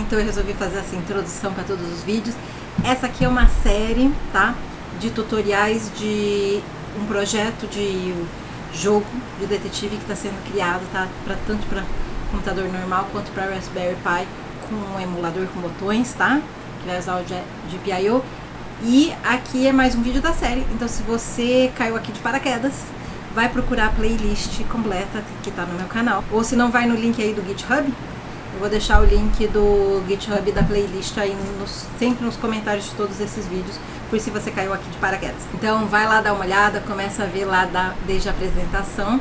então eu resolvi fazer essa introdução para todos os vídeos. Essa aqui é uma série, tá, de tutoriais de um projeto de jogo de detetive que está sendo criado, tá, tanto para computador normal quanto para Raspberry Pi com um emulador com botões, tá, que vai usar o GPIO. E aqui é mais um vídeo da série, então se você caiu aqui de paraquedas, vai procurar a playlist completa que tá no meu canal, ou se não, vai no link aí do GitHub. Eu vou deixar o link do GitHub da playlist aí sempre nos comentários de todos esses vídeos, por se você caiu aqui de paraquedas. Então vai lá dar uma olhada, começa a ver lá desde a apresentação,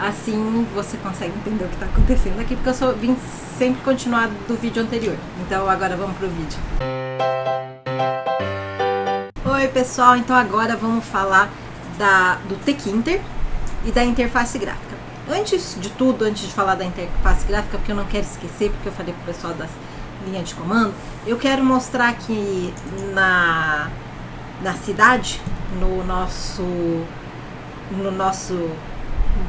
assim você consegue entender o que está acontecendo aqui, porque eu vim sempre continuar do vídeo anterior. Então agora vamos pro vídeo. Oi pessoal, então agora vamos falar do Tkinter e da interface gráfica. Antes de tudo, antes de falar da interface gráfica, porque eu não quero esquecer, porque eu falei pro pessoal das linhas de comando, eu quero mostrar aqui na cidade, no nosso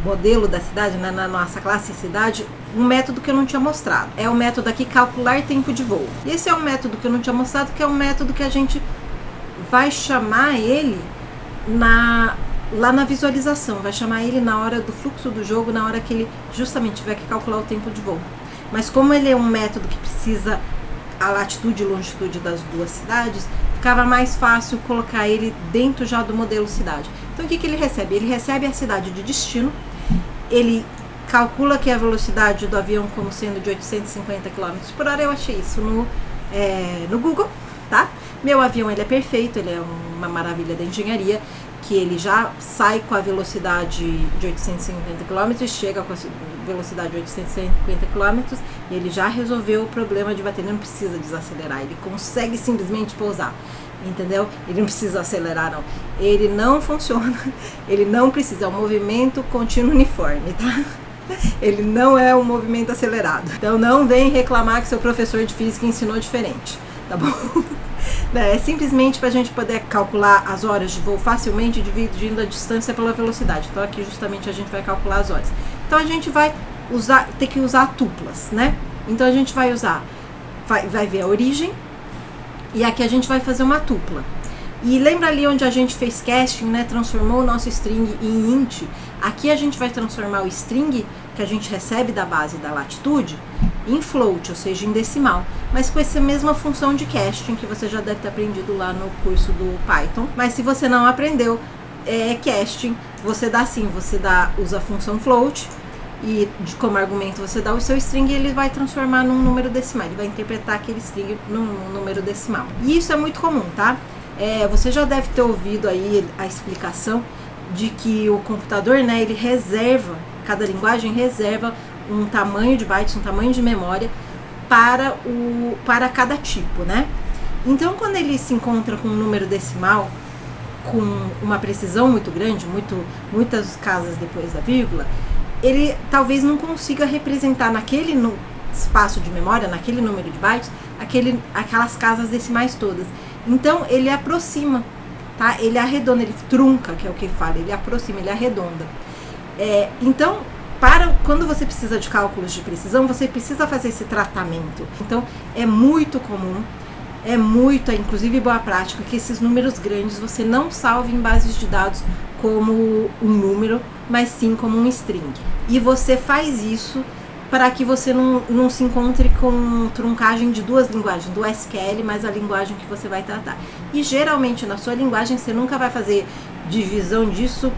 modelo da cidade, né, na nossa classe cidade, um método que eu não tinha mostrado. É o método aqui, calcular tempo de voo. E esse é um método que eu não tinha mostrado, que é um método que a gente vai chamar ele lá na visualização, vai chamar ele na hora do fluxo do jogo, na hora que ele justamente tiver que calcular o tempo de voo. Mas como ele é um método que precisa a latitude e longitude das duas cidades, ficava mais fácil colocar ele dentro já do modelo cidade. Então o que ele recebe? Ele recebe a cidade de destino, ele calcula que a velocidade do avião como sendo de 850 km por hora, eu achei isso no Google, tá? Meu avião ele é perfeito, ele é uma maravilha da engenharia, que ele já sai com a velocidade de 850 km e chega com a velocidade de 850 km e ele já resolveu o problema de bater, ele não precisa desacelerar, ele consegue simplesmente pousar, entendeu? Ele não precisa acelerar não, ele não funciona, ele não precisa, é um movimento contínuo uniforme, tá? Ele não é um movimento acelerado, então não vem reclamar que seu professor de física ensinou diferente, tá bom? É simplesmente para a gente poder calcular as horas de voo facilmente, dividindo a distância pela velocidade. Então aqui justamente a gente vai calcular as horas. Então a gente vai ter que usar tuplas, né? Então a gente vai usar, vai ver a origem, e aqui a gente vai fazer uma tupla. E lembra ali onde a gente fez casting, né? Transformou o nosso string em int. Aqui a gente vai transformar o string que a gente recebe da base da latitude em float, ou seja, em decimal, mas com essa mesma função de casting que você já deve ter aprendido lá no curso do Python. Mas se você não aprendeu casting, você dá assim, usa a função float e como argumento você dá o seu string e ele vai transformar num número decimal, ele vai interpretar aquele string num número decimal. E isso é muito comum, tá? Você já deve ter ouvido aí a explicação de que o computador, né, ele reserva, cada linguagem reserva um tamanho de bytes, um tamanho de memória para cada tipo, né? Então, quando ele se encontra com um número decimal com uma precisão muito grande, muitas casas depois da vírgula, ele talvez não consiga representar naquele espaço de memória, naquele número de bytes, aquelas casas decimais todas. Então, ele aproxima, tá? Ele arredonda, ele trunca, que é o que fala, ele aproxima, ele arredonda. Então, quando você precisa de cálculos de precisão, você precisa fazer esse tratamento. Então, é muito comum, inclusive boa prática, que esses números grandes você não salve em bases de dados como um número, mas sim como um string. E você faz isso para que você não se encontre com truncagem de duas linguagens, do SQL mais a linguagem que você vai tratar. E geralmente na sua linguagem você nunca vai fazer divisão disso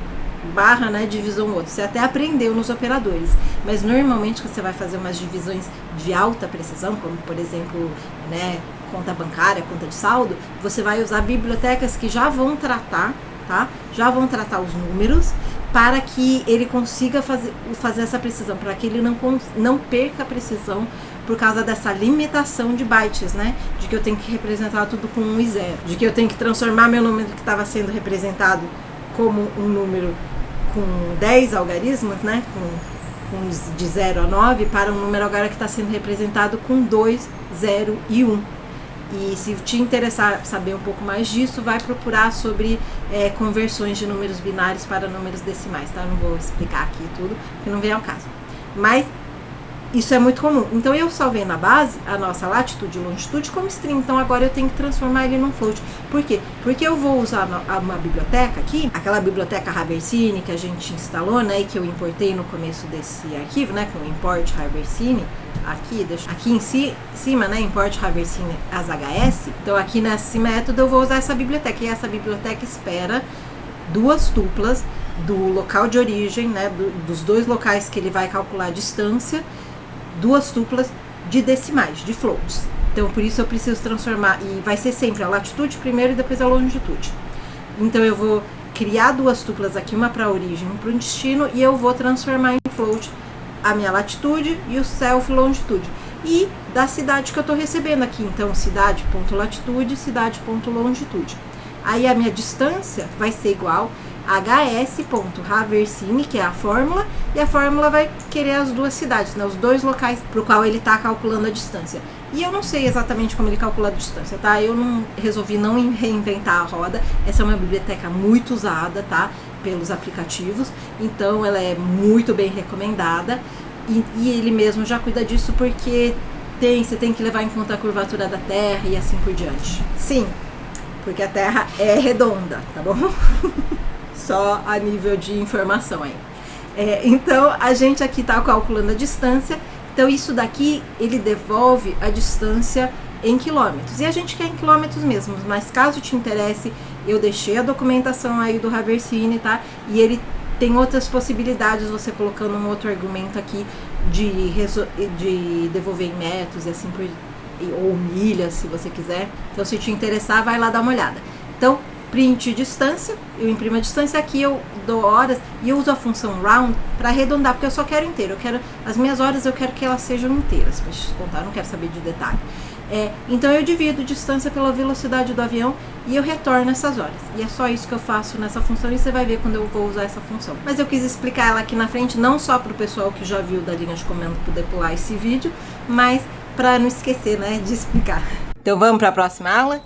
barra, né, divisão outro. Você até aprendeu nos operadores, mas normalmente você vai fazer umas divisões de alta precisão, como por exemplo, né, conta bancária, conta de saldo, você vai usar bibliotecas que já vão tratar, tá? Já vão tratar os números para que ele consiga fazer essa precisão, para que ele não perca a precisão por causa dessa limitação de bytes, né? De que eu tenho que representar tudo com 1 e 0, de que eu tenho que transformar meu número que estava sendo representado como um número com 10 algarismos, né, com de 0 a 9, para um número agora que está sendo representado com 2, 0 e 1. E se te interessar saber um pouco mais disso, vai procurar sobre conversões de números binários para números decimais, tá? Não vou explicar aqui tudo, porque não vem ao caso. Mas Isso é muito comum. Então eu salvei na base a nossa latitude e longitude como string. Então agora eu tenho que transformar ele num float. Por quê? Porque eu vou usar uma biblioteca aqui, aquela biblioteca Haversine que a gente instalou, né, e que eu importei no começo desse arquivo, né, com import Haversine. Aqui em cima, né, import Haversine as HS. Então aqui nesse método eu vou usar essa biblioteca. E essa biblioteca espera duas tuplas do local de origem, né, dos dois locais que ele vai calcular a distância, duas tuplas de decimais, de floats. Então por isso eu preciso transformar, e vai ser sempre a latitude primeiro e depois a longitude. Então eu vou criar duas tuplas aqui, uma para a origem, uma para o destino, e eu vou transformar em float a minha latitude e o self longitude. E da cidade que eu estou recebendo aqui, então cidade.latitude, cidade.longitude. Aí a minha distância vai ser igual a hs.haversine, que é a fórmula, e a fórmula vai querer as duas cidades, né, os dois locais para o qual ele está calculando a distância. E eu não sei exatamente como ele calcula a distância, tá? Eu resolvi não reinventar a roda. Essa é uma biblioteca muito usada, tá, pelos aplicativos, então ela é muito bem recomendada, e ele mesmo já cuida disso porque você tem que levar em conta a curvatura da Terra e assim por diante. Sim, porque a Terra é redonda, tá bom? Só a nível de informação aí. Então a gente aqui está calculando a distância. Então isso daqui ele devolve a distância em quilômetros. E a gente quer em quilômetros mesmo, mas caso te interesse, eu deixei a documentação aí do Haversine, tá? E ele tem outras possibilidades, você colocando um outro argumento aqui de devolver em metros e assim por, ou milhas, se você quiser. Então se te interessar, vai lá dar uma olhada. Então print distância, eu imprimo a distância, aqui eu dou horas e eu uso a função round para arredondar, porque eu só quero inteiro, as minhas horas eu quero que elas sejam inteiras, para descontar, eu não quero saber de detalhe. Então eu divido distância pela velocidade do avião e eu retorno essas horas. E é só isso que eu faço nessa função, e você vai ver quando eu vou usar essa função. Mas eu quis explicar ela aqui na frente, não só para o pessoal que já viu da linha de comando poder pular esse vídeo, mas para não esquecer, né, de explicar. Então vamos para a próxima aula?